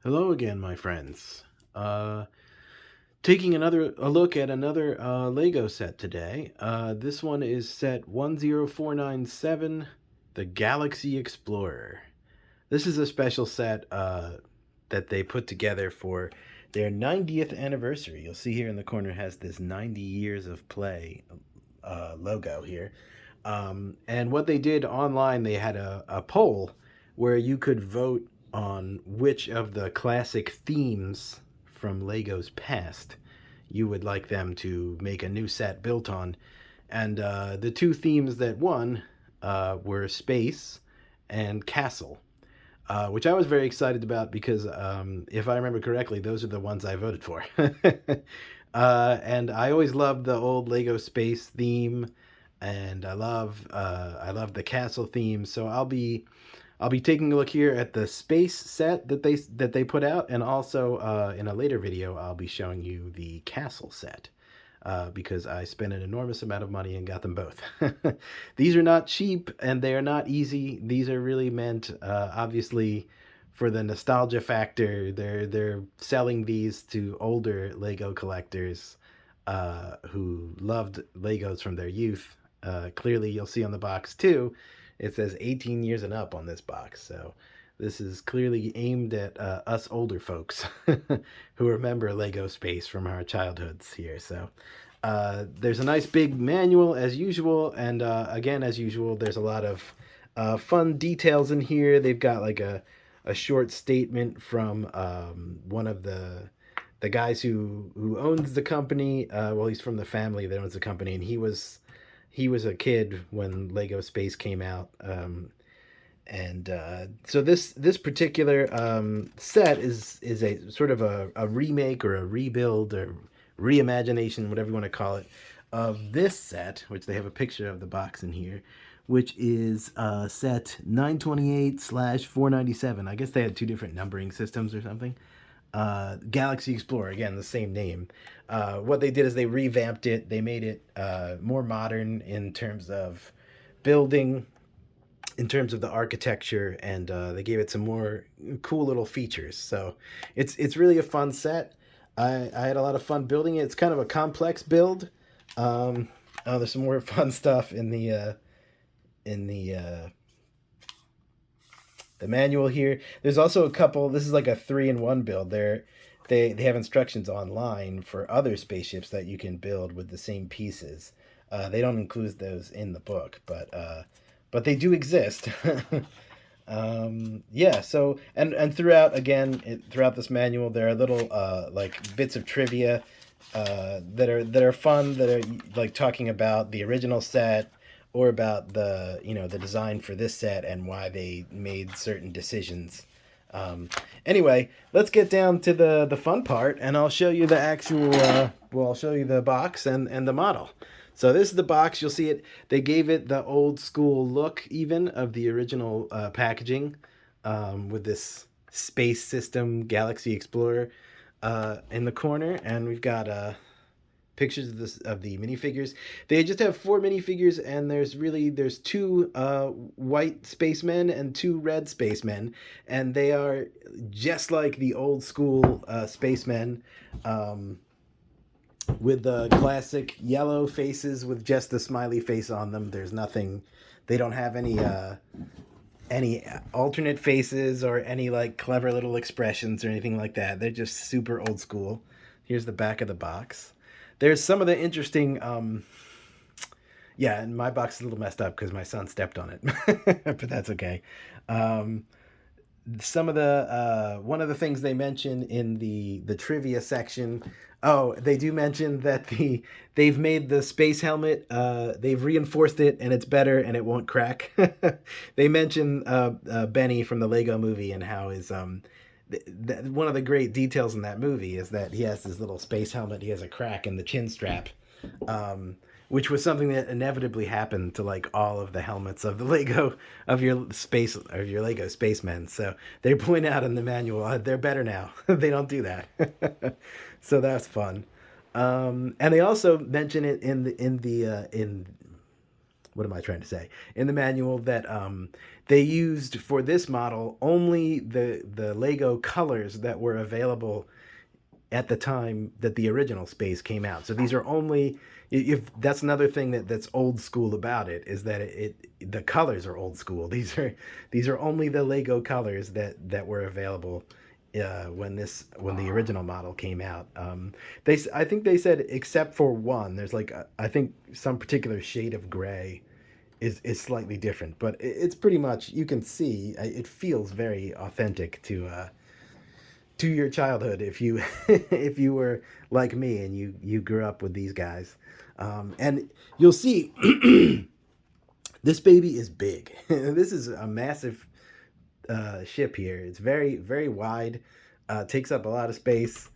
Hello again, my friends. Taking a look at another Lego set today. This one is set 10497, the Galaxy Explorer. This is a special set that they put together for their 90th anniversary. You'll see here in the corner has this 90 years of play logo here. And what they did online, they had a poll where you could vote on which of the classic themes from Lego's past you would like them to make a new set built on. And the two themes that won were space and castle, which I was very excited about because, if I remember correctly, those are the ones I voted for. And I always loved the old Lego space theme, and I love the castle theme. So I'll be taking a look here at the space set that they put out, and also in a later video I'll be showing you the castle set. Because I spent an enormous amount of money and got them both. These are not cheap and they are not easy. These are really meant, obviously, for the nostalgia factor. They're selling these to older Lego collectors who loved Legos from their youth. Clearly, you'll see on the box too. It says 18 years and up on this box, so this is clearly aimed at us older folks who remember Lego space from our childhoods here. So there's a nice big manual as usual, and again, as usual, there's a lot of fun details in here. They've got like a short statement from one of the guys who owns the company. Well, he's from the family that owns the company, and he was a kid when Lego Space came out. And so this particular set is a sort of a remake or a rebuild or reimagination, whatever you want to call it, of this set, which they have a picture of the box in here, which is set 928/497. I guess they had two different numbering systems or something. Galaxy Explorer, again, the same name. What they did is they revamped it. They made it more modern in terms of building, in terms of the architecture, and they gave it some more cool little features. So it's really a fun set. I had a lot of fun building it. It's kind of a complex build. There's some more fun stuff in the manual here. There's also a couple. This is like a 3-in-1 build. They have instructions online for other spaceships that you can build with the same pieces. They don't include those in the book, but they do exist. Yeah. So and throughout this manual, there are little like bits of trivia that are fun, that are like talking about the original set, or about the design for this set and why they made certain decisions. Anyway, let's get down to the fun part, and I'll show you the actual. I'll show you the box and the model. So this is the box. You'll see it. They gave it the old school look, even of the original packaging, with this space system Galaxy Explorer in the corner, and we've got pictures of the minifigures. They just have 4 minifigures, and there's two white spacemen and two red spacemen, and they are just like the old school spacemen, with the classic yellow faces with just the smiley face on them. There's nothing. They don't have any alternate faces or any like clever little expressions or anything like that. They're just super old school. Here's the back of the box. There's some of the interesting, yeah, and my box is a little messed up because my son stepped on it, but that's okay. Um, some of the one of the things they mention in the trivia section. Oh, they do mention that they've made the space helmet. They've reinforced it, and it's better, and it won't crack. They mention Benny from the Lego Movie, and how his one of the great details in that movie is that he has this little space helmet. He has a crack in the chin strap, which was something that inevitably happened to like all of the helmets of the Lego of your Lego spacemen. So they point out in the manual, they're better now. They don't do that. So that's fun. And they also mention it in what am I trying to say? In the manual that they used for this model only the Lego colors that were available at the time that the original Space came out. So these are only, if that's another thing that's old school about it, is that the colors are old school. These are only the Lego colors that were available when the original model came out. I think they said except for one. There's like I think some particular shade of gray is slightly different, but it's pretty much, you can see it feels very authentic to your childhood if you if you were like me and you grew up with these guys. And you'll see this baby is big. This is a massive ship here. It's very, very wide, takes up a lot of space.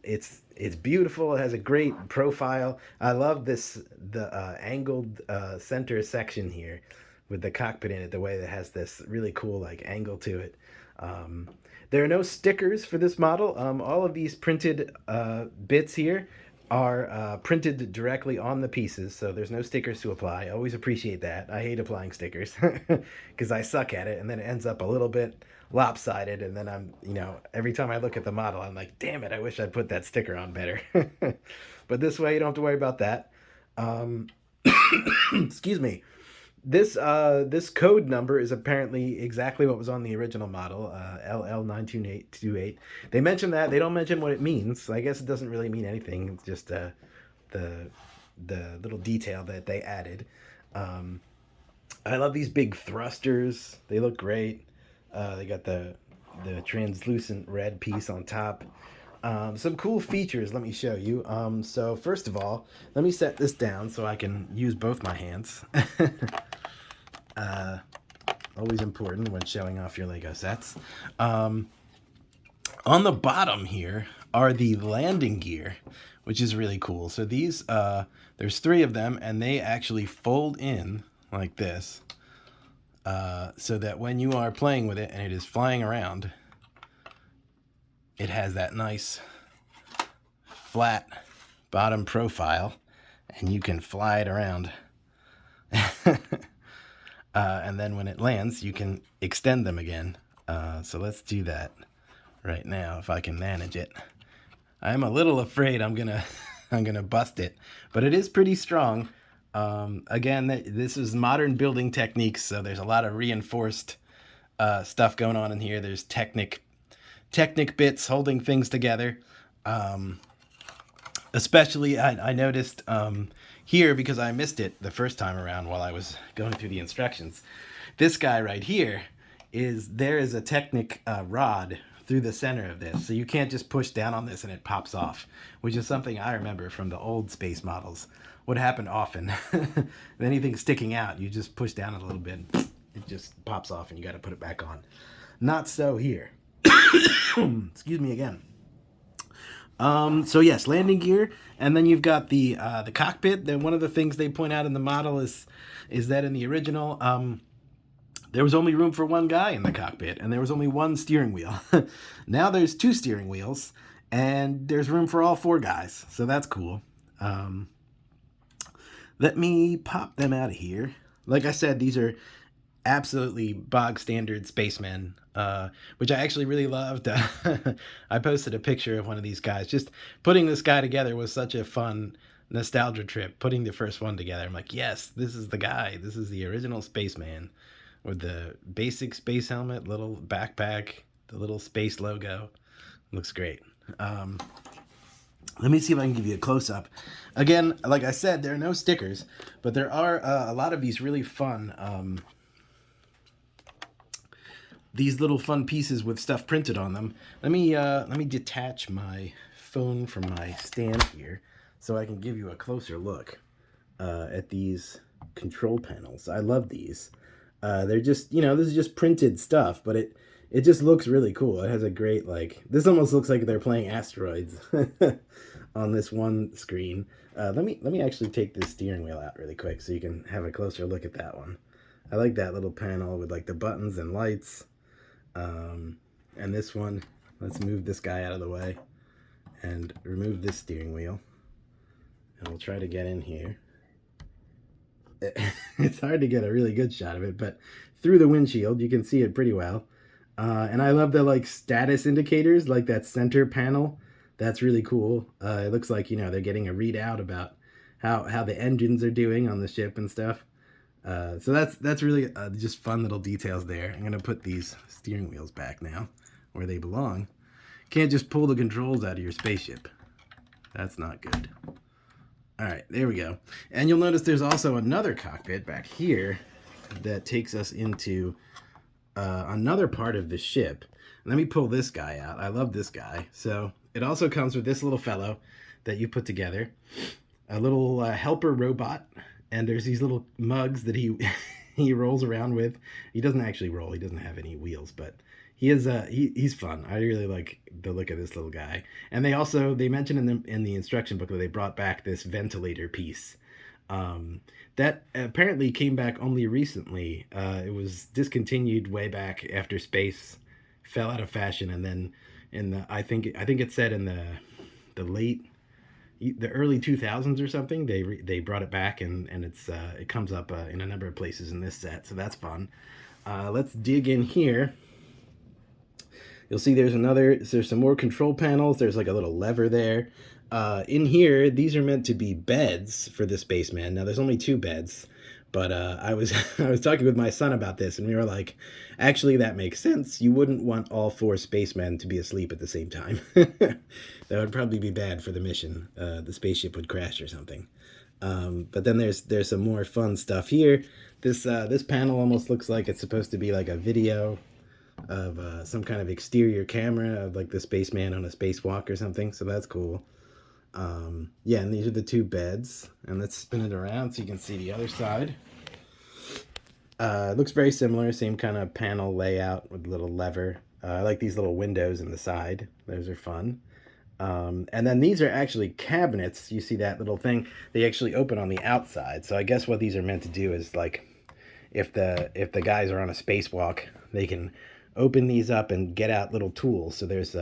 It's beautiful. It has a great profile. I love the angled center section here with the cockpit in it, the way that has this really cool like angle to it. Um, there are no stickers for this model. All of these printed bits here are printed directly on the pieces, so there's no stickers to apply. I always appreciate that. I hate applying stickers because I suck at it, and then it ends up a little bit lopsided, and then every time I look at the model, I'm like, damn it, I wish I'd put that sticker on better. But this way, you don't have to worry about that. Um, excuse me. This code number is apparently exactly what was on the original model, LL92828. They mention that. They don't mention what it means. So I guess it doesn't really mean anything. It's just the the little detail that they added. Um, I love these big thrusters. They look great. They got the translucent red piece on top. Some cool features, let me show you. So first of all, let me set this down so I can use both my hands. uh, Always important when showing off your Lego sets. On the bottom here are the landing gear, which is really cool. So these, there's 3 of them, and they actually fold in like this, so that when you are playing with it and it is flying around, it has that nice flat bottom profile, and you can fly it around. And then when it lands, you can extend them again. So let's do that right now if I can manage it. I'm a little afraid I'm gonna bust it, but it is pretty strong. Again, this is modern building techniques, so there's a lot of reinforced stuff going on in here. There's Technic bits holding things together. Especially, I noticed here, because I missed it the first time around while I was going through the instructions. This guy right here, there is a Technic rod through the center of this, so you can't just push down on this and it pops off, which is something I remember from the old space models would happen often. If anything's sticking out, you just push down a little bit, it just pops off and you got to put it back on. Not so here. Excuse me again. So yes, landing gear, and then you've got the cockpit. Then one of the things they point out in the model is that in the original, there was only room for 1 guy in the cockpit, and there was only 1 steering wheel. Now there's 2 steering wheels, and there's room for all 4 guys, so that's cool. Let me pop them out of here. Like I said, these are absolutely bog standard spacemen, which I actually really loved. I posted a picture of one of these guys. Just putting this guy together was such a fun nostalgia trip. Putting the first one together, I'm like, yes, this is the guy. This is the original spaceman with the basic space helmet, little backpack, the little space logo. Looks great. Let me see if I can give you a close-up. Again, like I said, there are no stickers, but there are a lot of these really fun these little fun pieces with stuff printed on them. Let me detach my phone from my stand here so I can give you a closer look at these control panels. I love these. They're just, this is just printed stuff, but it just looks really cool. It has a great, this almost looks like they're playing Asteroids on this one screen. Let me actually take this steering wheel out really quick so you can have a closer look at that one. I like that little panel with the buttons and lights. And this one, let's move this guy out of the way and remove this steering wheel. And we'll try to get in here. it's hard to get a really good shot of it, but through the windshield, you can see it pretty well. And I love the like status indicators, like that center panel. That's really cool. It looks like, you know, they're getting a readout about how the engines are doing on the ship and stuff. So that's really just fun little details there. I'm gonna put these steering wheels back now where they belong. Can't just pull the controls out of your spaceship. That's not good. All right, there we go. And you'll notice there's also another cockpit back here that takes us into another part of the ship. Let me pull this guy out. I love this guy. So it also comes with this little fellow that you put together, a little helper robot, and there's these little mugs that he he rolls around with. He doesn't actually roll. He doesn't have any wheels, but he's fun. I really like the look of this little guy. And they mentioned in the instruction book that they brought back this ventilator piece. That apparently came back only recently. It was discontinued way back after space fell out of fashion, and then I think it said in the early 2000s or something they brought it back, and it comes up in a number of places in this set, so that's fun. Let's dig in here. You'll see there's some more control panels. There's like a little lever there. In here, these are meant to be beds for the spaceman. Now, there's only 2 beds, but I was I was talking with my son about this, and we were like, actually, that makes sense. You wouldn't want all 4 spacemen to be asleep at the same time. That would probably be bad for the mission. The spaceship would crash or something. But then there's some more fun stuff here. This panel almost looks like it's supposed to be like a video of some kind of exterior camera of like the spaceman on a spacewalk or something. So that's cool. Yeah, and these are the 2 beds, and let's spin it around so you can see the other side. It looks very similar, same kind of panel layout with a little lever. I like these little windows in the side. Those are fun. And then these are actually cabinets. You see that little thing? They actually open on the outside. So I guess what these are meant to do is, like, if the guys are on a spacewalk, they can open these up and get out little tools. So there's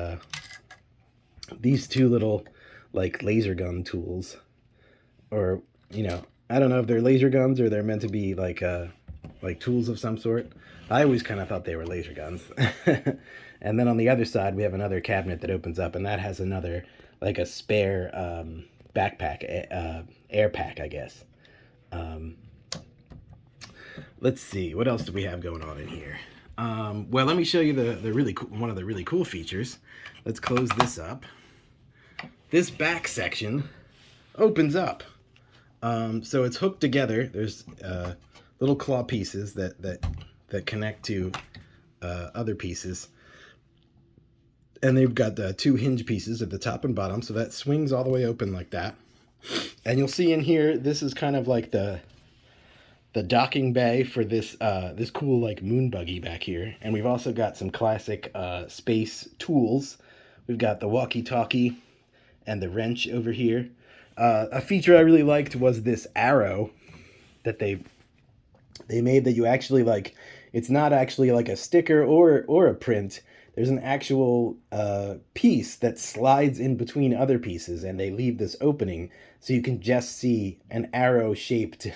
these 2 little like laser gun tools, or, you know, I don't know if they're laser guns or they're meant to be like tools of some sort. I always kind of thought they were laser guns. And then on the other side we have another cabinet that opens up, and that has another, like, a spare backpack, air pack, I guess. Let's see, what else do we have going on in here? Well, let me show you the really cool, one of the really cool features. Let's close this up. This back section opens up. So it's hooked together. There's little claw pieces that connect to other pieces. And they've got 2 hinge pieces at the top and bottom, so that swings all the way open like that. And you'll see in here, this is kind of like the docking bay for this this cool, like, moon buggy back here. And we've also got some classic space tools. We've got the walkie-talkie and the wrench over here. A feature I really liked was this arrow that they made, that you actually, like, it's not actually like a sticker or a print. There's an actual piece that slides in between other pieces, and they leave this opening so you can just see an arrow-shaped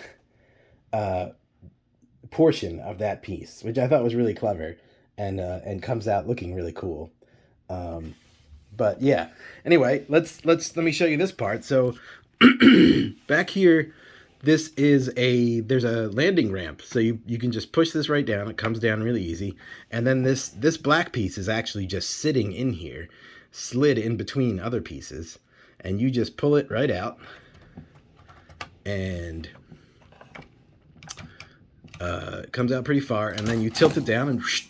portion of that piece, which I thought was really clever, and comes out looking really cool. But yeah, anyway, let me show you this part. So back here, there's a landing ramp, so you can just push this right down. It comes down really easy, and then this black piece is actually just sitting in here, slid in between other pieces, and you just pull it right out, and it comes out pretty far, and then you tilt it down, and whoosh,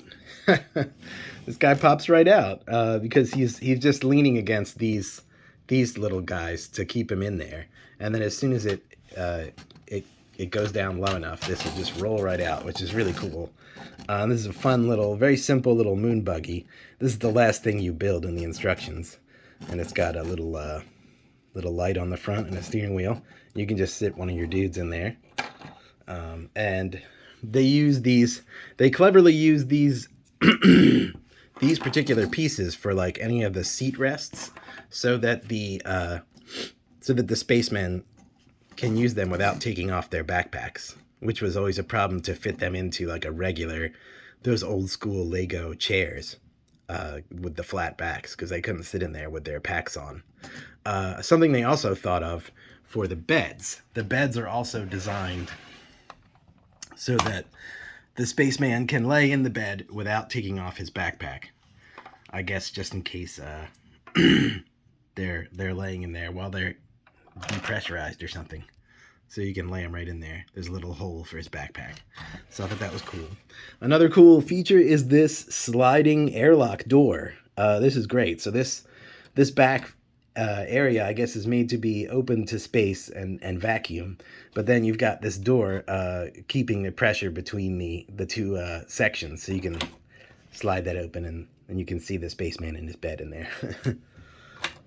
this guy pops right out, because he's just leaning against these little guys to keep him in there. And then as soon as it goes down low enough, this will just roll right out, which is really cool. This is a fun little, very simple little moon buggy. This is the last thing you build in the instructions, and it's got a little light on the front and a steering wheel. You can just sit one of your dudes in there, and they cleverly use these these particular pieces for, like, any of the seat rests, so that the spacemen can use them without taking off their backpacks. which was always a problem to fit them into like a regular, those old school Lego chairs with the flat backs, because they couldn't sit in there with their packs on. Something they also thought of for the beds. The beds are also designed so that the spaceman can lay in the bed without taking off his backpack. I guess just in case they're laying in there while they're depressurized or something. So you can lay him right in there. There's a little hole for his backpack. So I thought that was cool. Another cool feature is this sliding airlock door. This is great. So this back area, I guess, is made to be open to space and vacuum. But then you've got this door keeping the pressure between the two sections. So you can slide that open and you can see the spaceman in his bed in there.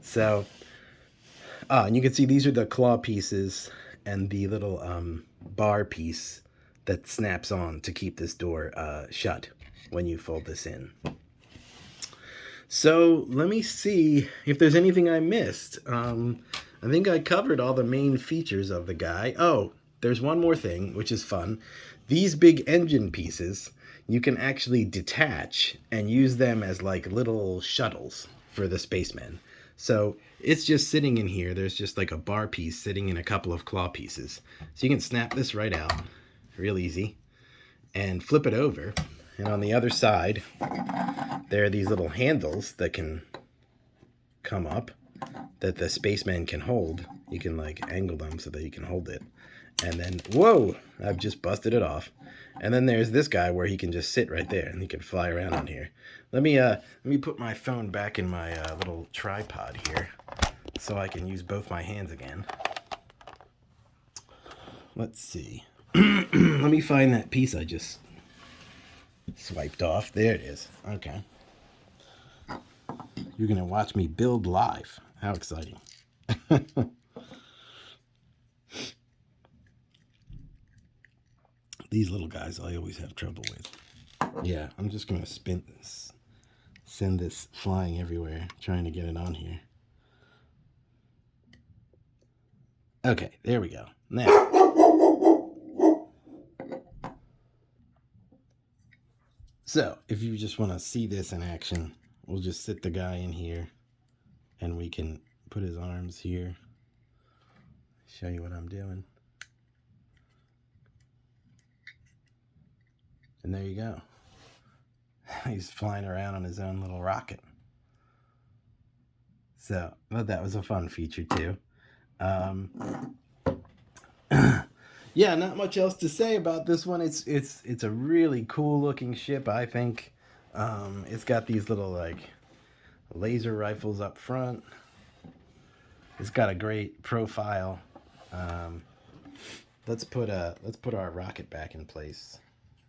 So, and you can see these are the claw pieces and the little bar piece that snaps on to keep this door shut when you fold this in. So let me see if there's anything I missed. I think I covered all the main features of the guy. Oh, there's one more thing, which is fun. These big engine pieces, you can actually detach and use them as like little shuttles for the spacemen. So it's just sitting in here. There's just like a bar piece sitting in a couple of claw pieces. So you can snap this right out, real easy, and flip it over. And on the other side, there are these little handles that can come up that the spaceman can hold. You can like angle them so that you can hold it. And then, whoa, I've just busted it off. And then there's this guy where he can just sit right there and he can fly around on here. Let me put my phone back in my little tripod here so I can use both my hands again. Let's see. Let me find that piece I just swiped off. There it is. Okay. You're going to watch me build live. How exciting. These little guys I always have trouble with. Yeah, I'm just going to send this flying everywhere, trying to get it on here. Okay, there we go. Now, so if you just want to see this in action, we'll just sit the guy in here and we can put his arms here. Show you what I'm doing. And there you go. He's flying around on his own little rocket. So, but that was a fun feature too. Yeah, not much else to say about this one. It's a really cool looking ship, I think. It's got these little like laser rifles up front. It's got a great profile. Let's put our rocket back in place.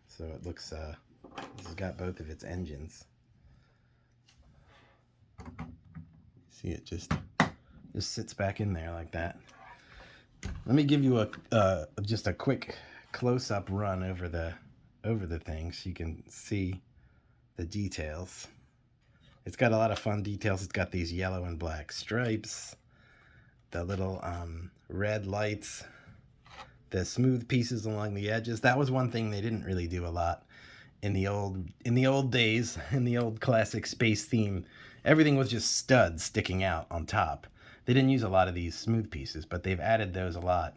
So it looks, this has got both of its engines. See, it just sits back in there like that. Let me give you just a quick close-up run over the thing so you can see the details. It's got a lot of fun details. It's got these yellow and black stripes, the little red lights, the smooth pieces along the edges. That was one thing they didn't really do a lot in the old days, in the old classic space theme. Everything was just studs sticking out on top. They didn't use a lot of these smooth pieces, but they've added those a lot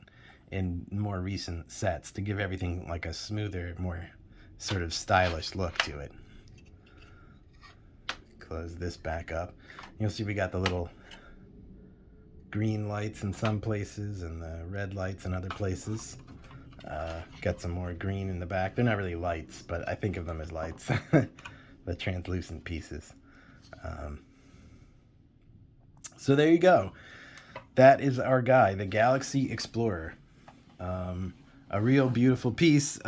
in more recent sets to give everything like a smoother, more sort of stylish look to it. Close this back up. You'll see we got the little green lights in some places and the red lights in other places. Got some more green in the back. They're not really lights, but I think of them as lights. The translucent pieces. So there you go. That is our guy, the Galaxy Explorer. A real beautiful piece.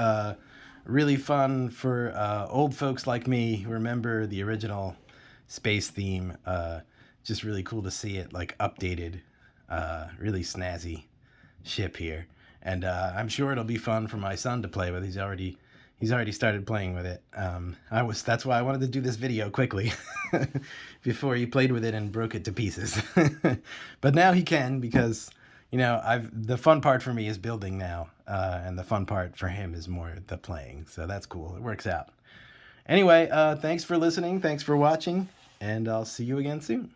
Really fun for old folks like me who remember the original space theme. Just really cool to see it like updated. Really snazzy ship here, and I'm sure it'll be fun for my son to play with. He's already started playing with it. That's why I wanted to do this video quickly before he played with it and broke it to pieces. But now he can, because the fun part for me is building now. and the fun part for him is more the playing. So that's cool. It works out. Anyway, thanks for listening. Thanks for watching, and I'll see you again soon.